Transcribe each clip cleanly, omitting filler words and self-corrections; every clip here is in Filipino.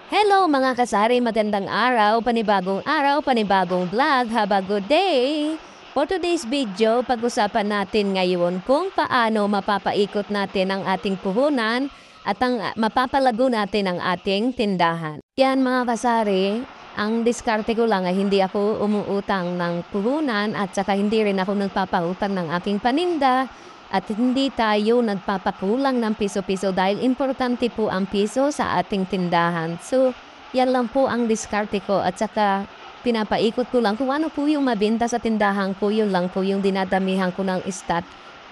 Hello mga kasari, magandang araw, panibagong vlog, have a good day! For today's video, pag-usapan natin ngayon kung paano mapapaikot natin ang ating puhunan at mapapalago natin ang ating tindahan. Yan mga kasari, ang diskarte ko lang ay hindi ako umuutang ng puhunan at saka hindi rin ako nagpapautang ng aking paninda. At hindi tayo nagpapakulang ng piso-piso dahil importante po ang piso sa ating tindahan. So, yan lang po ang diskarte ko at saka pinapaikot ko lang kung ano po yung mabenta sa tindahan ko, yun lang po yung dinadamihan ko ng stat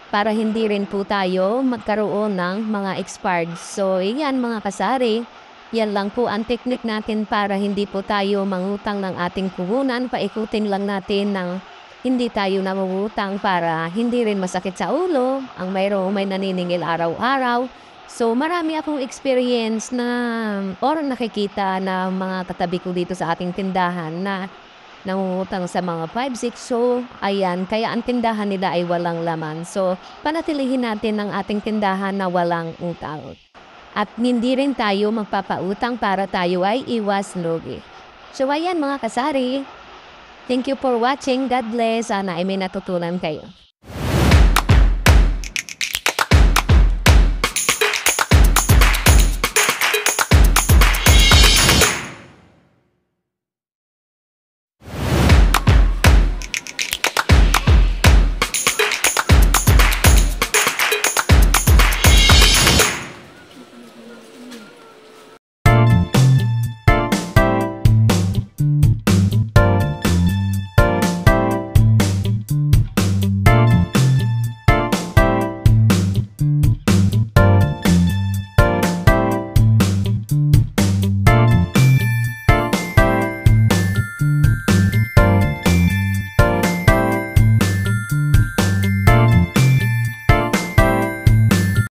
para hindi rin po tayo magkaroon ng mga expired. So, yan mga kasari, yan lang po ang technique natin para hindi po tayo mangutang ng ating puhunan. Paikutin lang natin ng hindi tayo namumutang para hindi rin masakit sa ulo. Ang may naniningil araw-araw. So marami akong experience na nakikita na mga katabi ko dito sa ating tindahan na nangungutang sa mga 5-6. So ayan, kaya ang tindahan nila ay walang laman. So panatilihin natin ang ating tindahan na walang utang. At hindi rin tayo magpapautang para tayo ay iwas lugi. So ayan mga kasari. Thank you for watching. God bless. Sana ay may natutunan kayo.